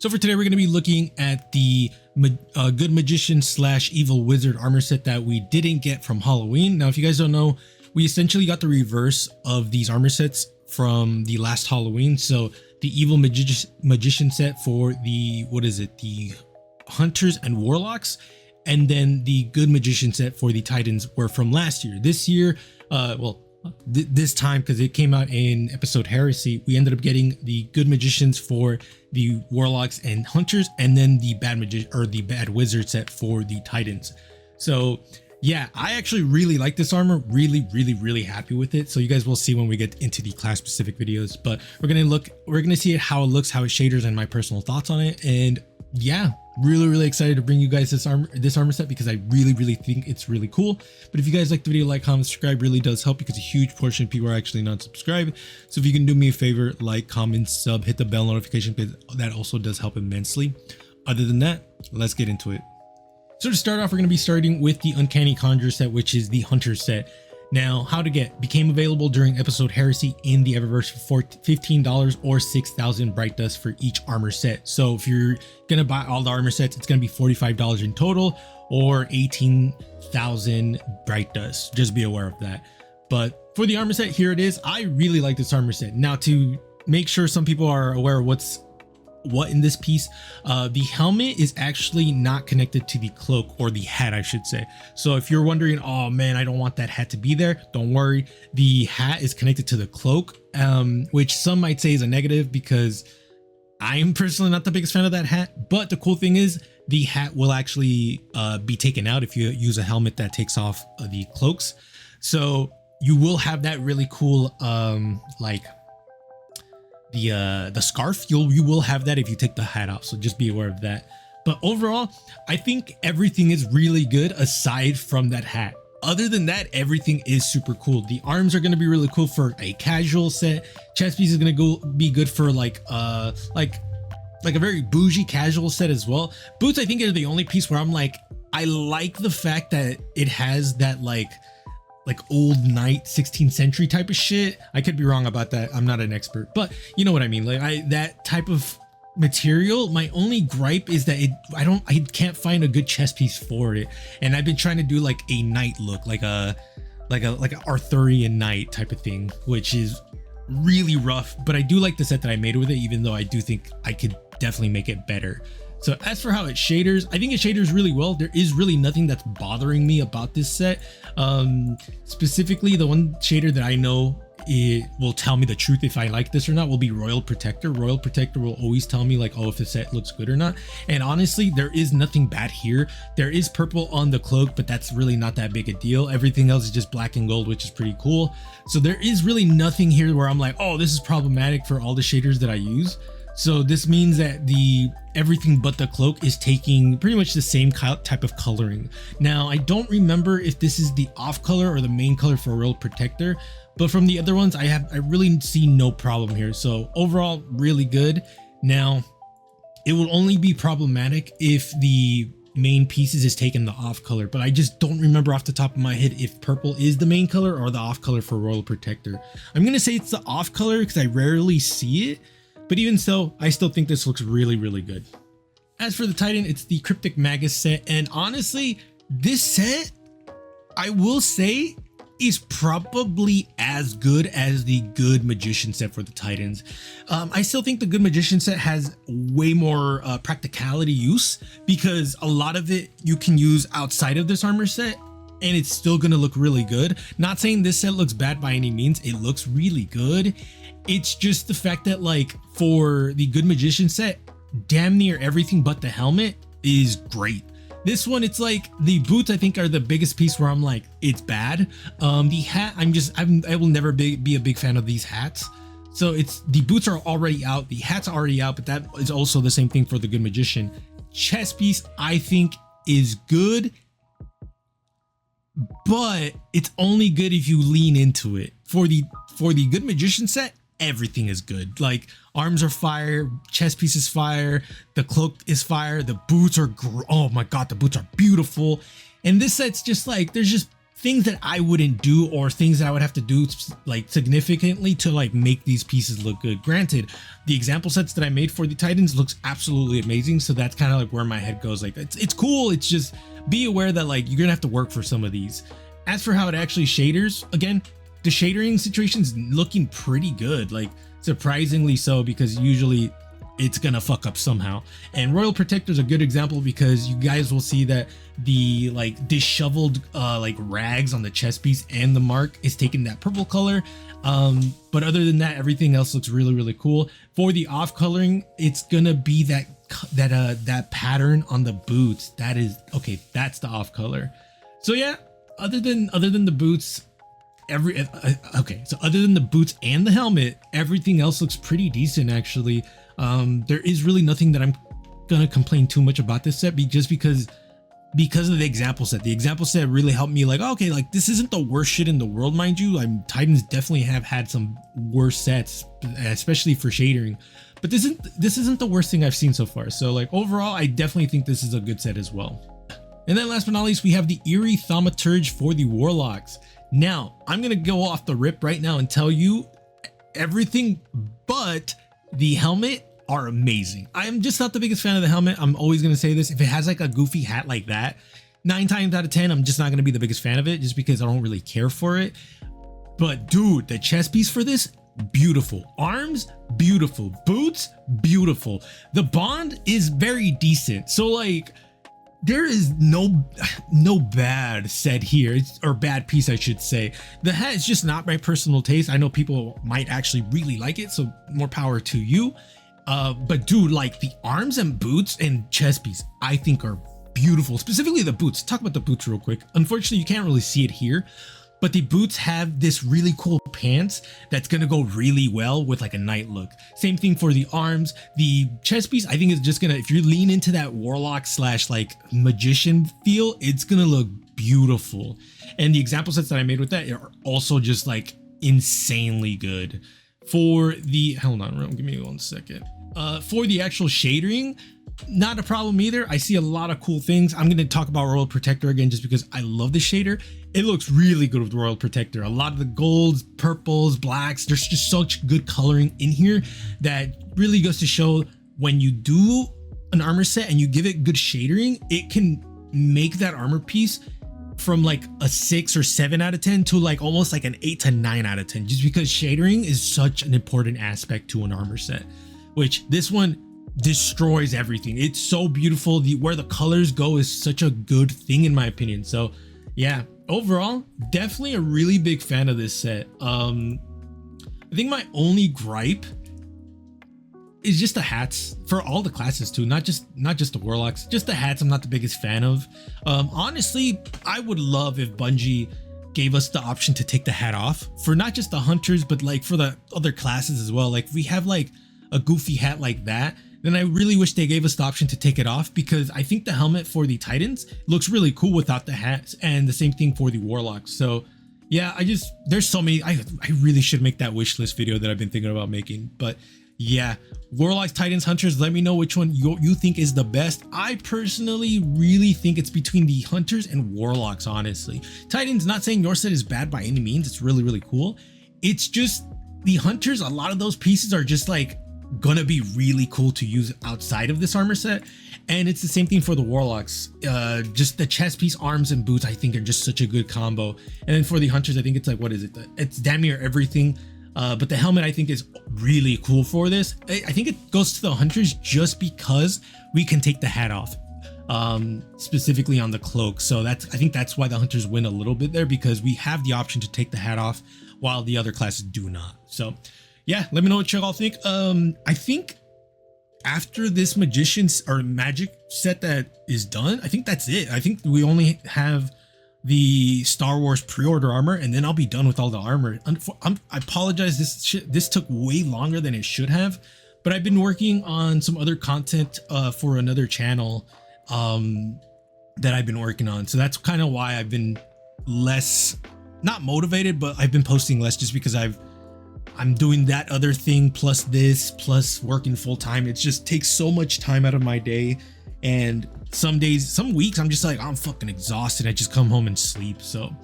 So for today, we're going to be looking at the Good Magician / Evil Wizard armor set that we didn't get from Halloween. Now, if you guys don't know, we essentially got the reverse of these armor sets from the last Halloween. So the Evil Magician set for the, the Hunters and Warlocks, and then the Good Magician set for the Titans were from last year. This year, this time, because it came out in episode Heresy, we ended up getting the Good Magicians for the Warlocks and Hunters, and then the Bad Wizard set for the Titans. So yeah, I actually really like this armor. Really happy with it. So you guys will see when we get into the class specific videos, but we're gonna see how it looks, how it shaders, and my personal thoughts on it. And yeah, really excited to bring you guys this armor set because I really think it's really cool. But if you guys like the video, like, comment, subscribe really does help because a huge portion of people are actually not subscribed. So if you can do me a favor, like, comment, sub, hit the bell notification, because that also does help immensely. Other than that, let's get into it. So to start off, we're going to be starting with the Uncanny Conjurer set, which is the Hunter set. Now, how to get became available during episode Heresy in the Eververse for $15 or 6,000 bright dust for each armor set. So if you're gonna buy all the armor sets, it's gonna be $45 in total or 18,000 bright dust. Just be aware of that. But for the armor set, here it is. I really like this armor set. Now, to make sure some people are aware of what in this piece, the helmet is actually not connected to the cloak, or the hat I should say. So if you're wondering, oh man, I don't want that hat to be there, don't worry, the hat is connected to the cloak, which some might say is a negative because I'm personally not the biggest fan of that hat. But the cool thing is the hat will actually be taken out if you use a helmet that takes off the cloaks. So you will have that really cool the scarf. You will have that if you take the hat off, so just be aware of that. But overall, I think everything is really good aside from that hat. Other than that, everything is super cool. The arms are going to be really cool for a casual set. Chest piece is going to be good for like a very bougie casual set as well. Boots, I think, are the only piece where I'm like, I like the fact that it has that like old knight 16th century type of shit. I could be wrong about that. I'm not an expert, but you know what I mean. Like that type of material. My only gripe is that I can't find a good chest piece for it. And I've been trying to do like a knight look, like a Arthurian knight type of thing, which is really rough. But I do like the set that I made with it, even though I do think I could definitely make it better. So as for how it shaders, I think it shaders really well. There is really nothing that's bothering me about this set. Specifically, the one shader that I know it will tell me the truth if I like this or not will be Royal Protector. Royal Protector will always tell me like, oh, if the set looks good or not. And honestly, there is nothing bad here. There is purple on the cloak, but that's really not that big a deal. Everything else is just black and gold, which is pretty cool. So there is really nothing here where I'm like, oh, this is problematic for all the shaders that I use. So this means that everything but the cloak is taking pretty much the same type of coloring. Now, I don't remember if this is the off color or the main color for Royal Protector, but from the other ones, I really see no problem here. So overall, really good. Now, it will only be problematic if the main pieces is taken the off color, but I just don't remember off the top of my head if purple is the main color or the off color for Royal Protector. I'm gonna say it's the off color because I rarely see it. But even so, I still think this looks really good. As for the Titan, it's the Cryptic Magus set. And honestly, this set, I will say, is probably as good as the Good Magician set for the Titans. I still think the Good Magician set has way more practicality use because a lot of it you can use outside of this armor set and it's still going to look really good. Not saying this set looks bad by any means. It looks really good. It's just the fact that like for the Good Magician set, damn near everything but the helmet is great. This one, it's like the boots I think are the biggest piece where I'm like, it's bad. The hat, I will never be a big fan of these hats. So the boots are already out, the hat's already out, but that is also the same thing for the Good Magician. Chest piece I think is good, but it's only good if you lean into it. For the Good Magician set, everything is good. Like arms are fire, chest piece is fire, the cloak is fire, the boots are oh my god, the boots are beautiful. And this set's just like, there's just things that I wouldn't do, or things that I would have to do like significantly to like make these pieces look good. Granted, the example sets that I made for the Titans looks absolutely amazing, so that's kind of like where my head goes. Like it's cool, it's just be aware that like you're gonna have to work for some of these. As for how it actually shaders, again, the shadering situation's looking pretty good, like surprisingly so, because usually it's gonna fuck up somehow. And Royal Protector is a good example, because you guys will see that the like disheveled like rags on the chest piece and the mark is taking that purple color, but other than that, everything else looks really cool. For the off coloring, it's gonna be that pattern on the boots. That is okay, that's the off color. So yeah, other than the boots, so other than the boots and the helmet, everything else looks pretty decent actually. There is really nothing that I'm gonna complain too much about this set, just because of the example set. The example set really helped me, like, okay, like this isn't the worst shit in the world, mind you. Titans definitely have had some worse sets, especially for shadering, but this isn't the worst thing I've seen so far. So like overall, I definitely think this is a good set as well. And then last but not least, we have the Eerie Thaumaturge for the Warlocks. Now, I'm gonna go off the rip right now and tell you everything but the helmet are amazing. I am just not the biggest fan of the helmet. I'm always going to say this. If it has like a goofy hat like that, 9 times out of 10, I'm just not going to be the biggest fan of it, just because I don't really care for it. But dude, the chest piece for this, beautiful. Arms, beautiful. Boots, beautiful. The bond is very decent. So like, there is no bad set here, or bad piece I should say. The hat is just not my personal taste. I know people might actually really like it, so more power to you. But dude, like the arms and boots and chest piece, I think are beautiful. Specifically the boots. Talk about the boots real quick. Unfortunately, you can't really see it here, but the boots have this really cool pants that's gonna go really well with like a night look. Same thing for the arms. The chest piece, I think, is just gonna, if you lean into that warlock / like magician feel, it's gonna look beautiful. And the example sets that I made with that are also just like insanely good. For the, hold on, give me 1 second. For the actual shadering, not a problem either. I see a lot of cool things. I'm going to talk about Royal Protector again, just because I love the shader. It looks really good with Royal Protector. A lot of the golds, purples, blacks, there's just such good coloring in here that really goes to show when you do an armor set and you give it good shadering, it can make that armor piece from like a 6 or 7 out of 10 to like almost like an 8 to 9 out of 10, just because shadering is such an important aspect to an armor set, which this one destroys everything. It's so beautiful. Where the colors go is such a good thing in my opinion. So yeah, overall, definitely a really big fan of this set. I think my only gripe is just the hats for all the classes too, not just the warlocks, just the hats I'm not the biggest fan of. Honestly, I would love if Bungie gave us the option to take the hat off for not just the hunters, but like for the other classes as well. Like if we have like a goofy hat like that, then I really wish they gave us the option to take it off, because I think the helmet for the Titans looks really cool without the hats, and the same thing for the warlocks. So yeah, there's so many, I really should make that wish list video that I've been thinking about making. But yeah, Warlocks, Titans, Hunters, let me know which one you think is the best. I personally really think it's between the Hunters and Warlocks, honestly. Titans, not saying your set is bad by any means, it's really cool. It's just the Hunters, a lot of those pieces are just like gonna be really cool to use outside of this armor set, and it's the same thing for the Warlocks. Just the chest piece, arms, and boots I think are just such a good combo. And then for the Hunters, I think it's like, what is it, it's damn near everything. But the helmet I think is really cool for this. I think it goes to the Hunters just because we can take the hat off, specifically on the cloak. So I think that's why the Hunters win a little bit there, because we have the option to take the hat off while the other classes do not. So yeah, let me know what you all think. I think after this magician's or magic set that is done, I think that's it. I think we only have the Star Wars pre-order armor, and then I'll be done with all the armor. I apologize, this took way longer than it should have, but I've been working on some other content for another channel that I've been working on. So that's kind of why I've been less, not motivated, but I've been posting less, just because I'm doing that other thing plus this plus working full time. It just takes so much time out of my day, and some days, some weeks, I'm just like, I'm fucking exhausted. I just come home and sleep. So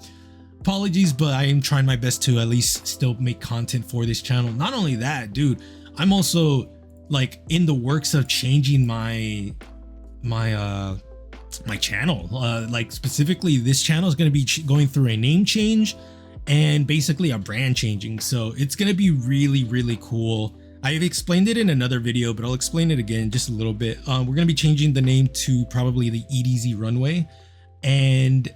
apologies, but I am trying my best to at least still make content for this channel. Not only that, dude, I'm also like in the works of changing my channel. Like specifically, this channel is going to be going through a name change and basically a brand changing. So it's going to be really, really cool. I've explained it in another video, but I'll explain it again just a little bit. We're going to be changing the name to probably the EDZ Runway, and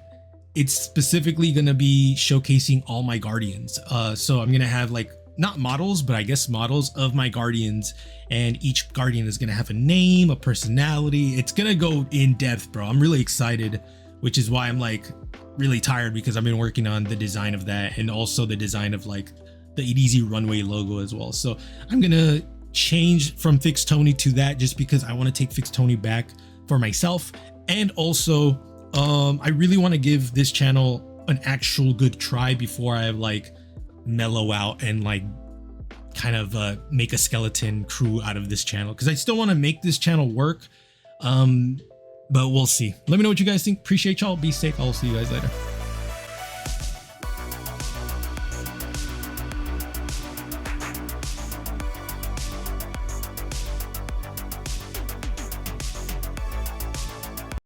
it's specifically going to be showcasing all my guardians. So I'm going to have like, not models, but I guess models of my guardians, and each guardian is going to have a name, a personality. It's going to go in depth, bro. I'm really excited, which is why I'm like really tired, because I've been working on the design of that and also the design of like the EDZ Runway logo as well. So I'm going to change from Fixedtony to that just because I want to take Fixedtony back for myself. And also, I really want to give this channel an actual good try before I like mellow out and like kind of make a skeleton crew out of this channel, because I still want to make this channel work, but we'll see. Let me know what you guys think. Appreciate y'all. Be safe. I'll see you guys later.